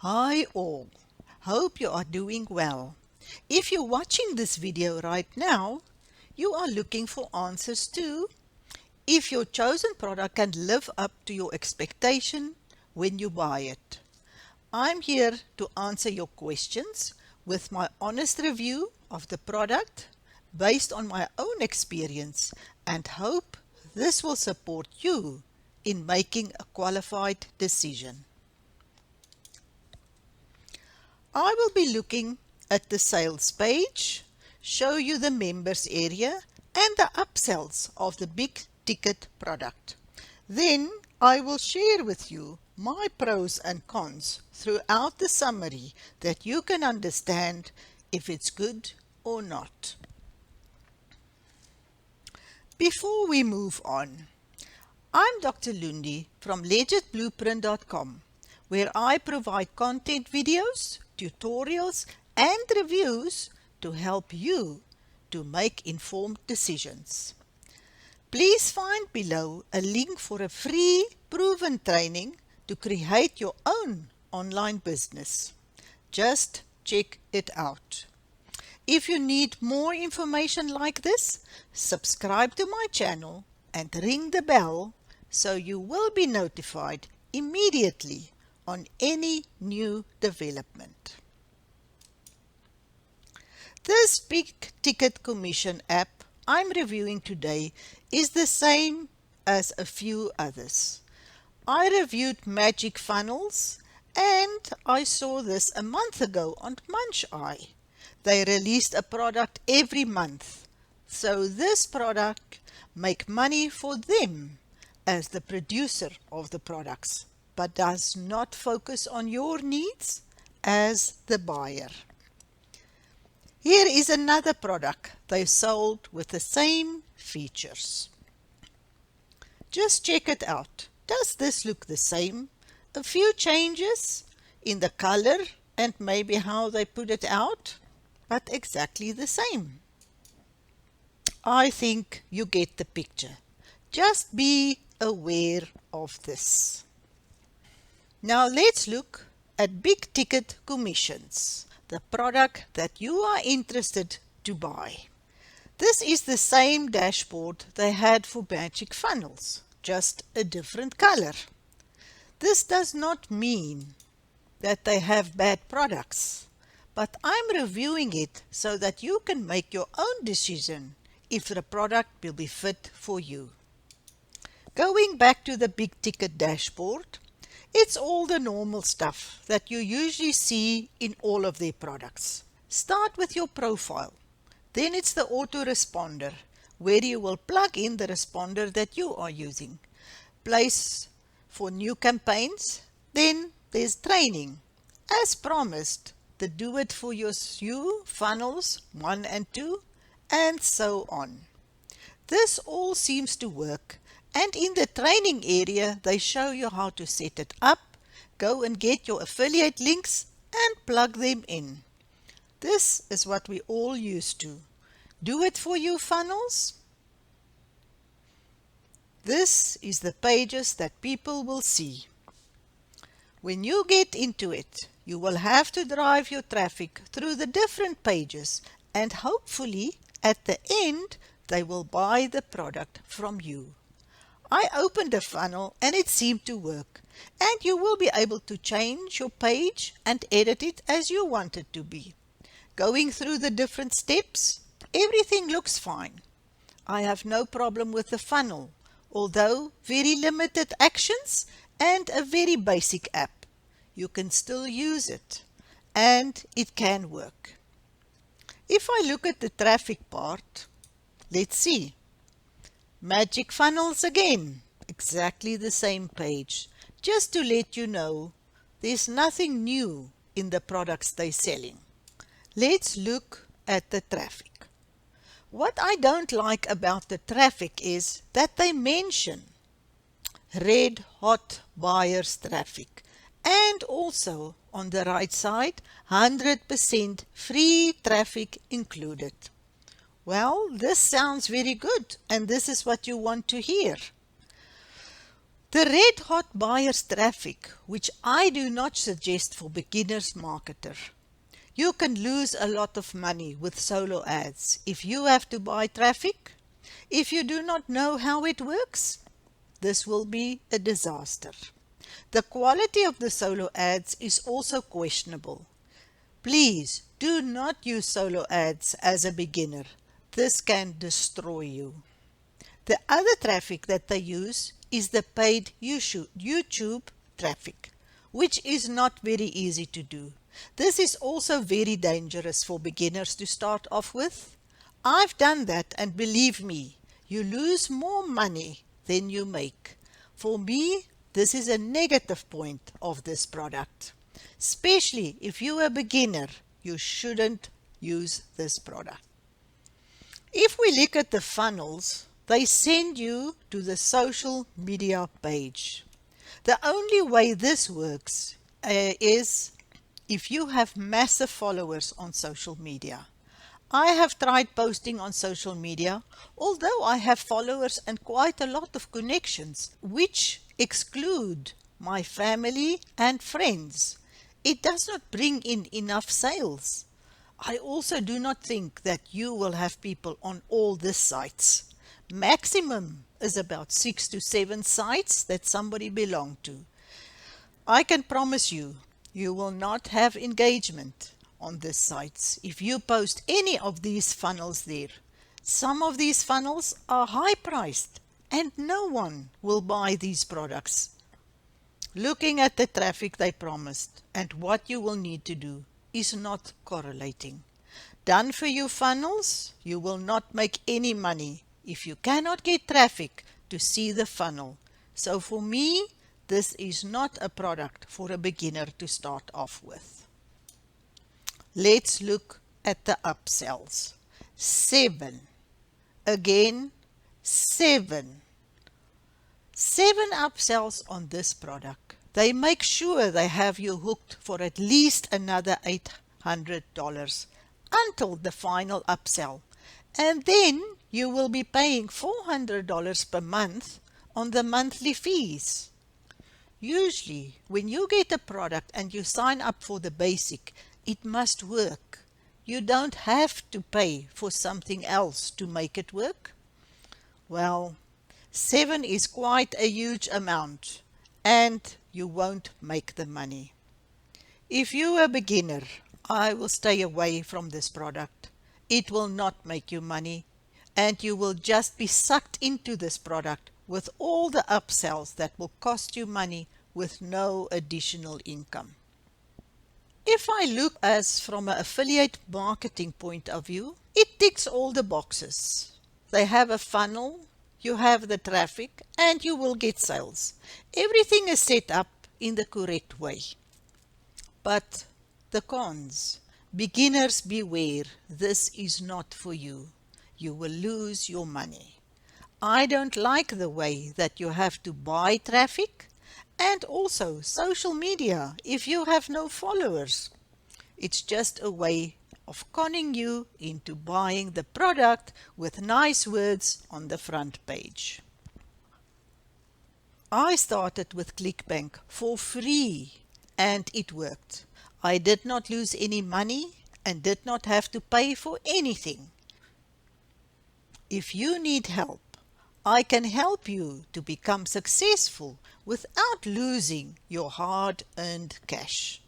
Hi all, hope you are doing well. If you're watching this video right now, you are looking for answers to if your chosen product can live up to your expectation when you buy it. I'm here to answer your questions with my honest review of the product based on my own experience and hope this will support you in making a qualified decision. I will be looking at the sales page, show you the members area and the upsells of the big ticket product. Then I will share with you my pros and cons throughout the summary that you can understand if it's good or not. Before we move on, I'm Dr. Loendi from legitblueprint.com, where I provide content videos, tutorials and reviews to help you to make informed decisions. Please find below a link for a free proven training to create your own online business. Just check it out. If you need more information like this, subscribe to my channel and ring the bell so you will be notified immediately on any new development. This big ticket commission app I'm reviewing today is the same as a few others. I reviewed Magic Funnels and I saw this a month ago on MunchEye. They released a product every month, so this product make money for them as the producer of the products, but does not focus on your needs as the buyer. Here is another product they sold with the same features. Just check it out. Does this look the same? A few changes in the color and maybe how they put it out, but exactly the same. I think you get the picture. Just be aware of this. Now let's look at big ticket commissions, the product that you are interested to buy. This is the same dashboard they had for Magic Funnels, just a different color. This does not mean that they have bad products, but I'm reviewing it so that you can make your own decision if the product will be fit for you. Going back to the big ticket dashboard, it's all the normal stuff that you usually see in all of their products. Start with your profile. Then it's the autoresponder, where you will plug in the responder that you are using. Place for new campaigns. Then there's training. As promised, the Do It For You funnels 1 and 2, and so on. This all seems to work. And in the training area, they show you how to set it up, go and get your affiliate links and plug them in. This is what we all used to. Do it for you funnels. This is the pages that people will see. When you get into it, you will have to drive your traffic through the different pages and hopefully at the end, they will buy the product from you. I opened a funnel and it seemed to work, and you will be able to change your page and edit it as you want it to be. Going through the different steps, everything looks fine. I have no problem with the funnel, although very limited actions and a very basic app. You can still use it and it can work. If I look at the traffic part, let's see. Magic Funnels again, exactly the same page. Just to let you know, there's nothing new in the products they're selling. Let's look at the traffic. What I don't like about the traffic is that they mention red hot buyers traffic, and also on the right side 100% free traffic included. Well, this sounds very good and this is what you want to hear. The red hot buyers traffic, which I do not suggest for beginners marketer. You can lose a lot of money with solo ads if you have to buy traffic. If you do not know how it works, this will be a disaster. The quality of the solo ads is also questionable. Please do not use solo ads as a beginner. This can destroy you. The other traffic that they use is the paid YouTube traffic, which is not very easy to do. This is also very dangerous for beginners to start off with. I've done that, and believe me, you lose more money than you make. For me, this is a negative point of this product. Especially if you're a beginner, you shouldn't use this product. If we look at the funnels, they send you to the social media page. The only way this works is if you have massive followers on social media. I have tried posting on social media, although I have followers and quite a lot of connections, which exclude my family and friends. It does not bring in enough sales. I also do not think that you will have people on all these sites. Maximum is about 6 to 7 sites that somebody belongs to. I can promise you, you will not have engagement on these sites if you post any of these funnels there. Some of these funnels are high priced and no one will buy these products. Looking at the traffic they promised and what you will need to do is not correlating. Done for you funnels, you will not make any money if you cannot get traffic to see the funnel. So for me, this is not a product for a beginner to start off with. Let's look at the upsells. 7. Again, 7. 7 upsells on this product. They make sure they have you hooked for at least another $800 until the final upsell. And then you will be paying $400 per month on the monthly fees. Usually, when you get a product and you sign up for the basic, it must work. You don't have to pay for something else to make it work. Well, 7 is quite a huge amount and you won't make the money. If you're a beginner, I will stay away from this product. It will not make you money and you will just be sucked into this product with all the upsells that will cost you money with no additional income. If I look as from an affiliate marketing point of view, it ticks all the boxes. They have a funnel, you have the traffic, and you will get sales. Everything is set up in the correct way. But the cons. Beginners beware, this is not for you. You will lose your money. I don't like the way that you have to buy traffic and also social media if you have no followers. It's just a way of conning you into buying the product with nice words on the front page. I started with ClickBank for free and it worked. I did not lose any money and did not have to pay for anything. If you need help, I can help you to become successful without losing your hard-earned cash.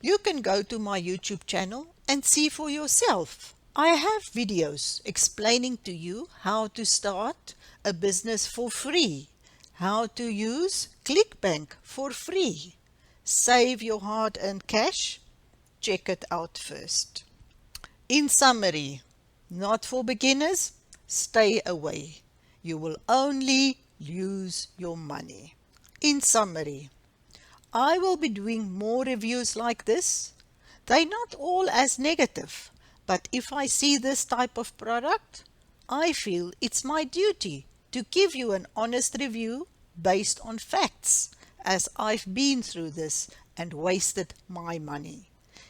You can go to my YouTube channel and see for yourself. I have videos explaining to you how to start a business for free, how to use ClickBank for free. Save your hard-earned cash. Check it out first. In summary, not for beginners, stay away. You will only lose your money. In summary, I will be doing more reviews like this. They're not all as negative, but if I see this type of product, I feel it's my duty to give you an honest review based on facts, as I've been through this and wasted my money.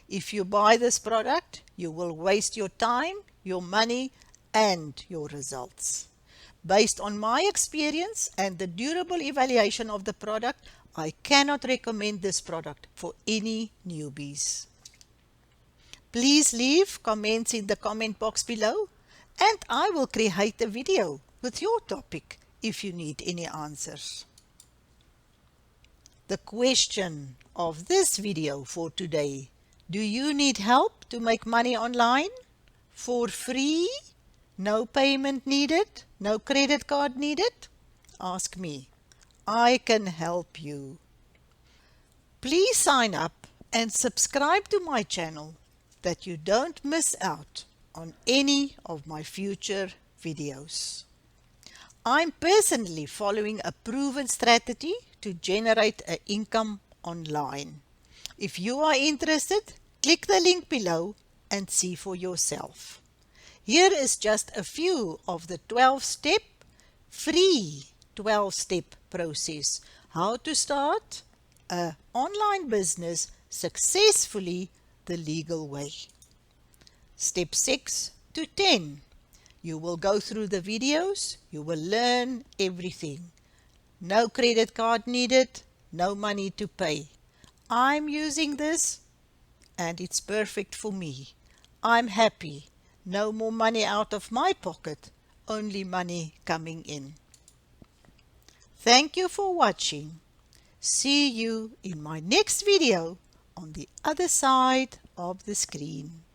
If you buy this product, you will waste your time, your money, and your results. Based on my experience and the durable evaluation of the product, I cannot recommend this product for any newbies. Please leave comments in the comment box below and I will create a video with your topic if you need any answers. The question of this video for today: do you need help to make money online for free? No payment needed? No credit card needed? Ask me. I can help you. Please sign up and subscribe to my channel that you don't miss out on any of my future videos. I'm personally following a proven strategy to generate an income online. If you are interested, click the link below and see for yourself. Here is just a few of the 12-step free 12-step process how to start an online business successfully the legal way. Step 6 to 10. You will go through the videos, you will learn everything. No credit card needed, no money to pay. I'm using this and it's perfect for me. I'm happy. No more money out of my pocket, only money coming in. Thank you for watching. See you in my next video on the other side of the screen.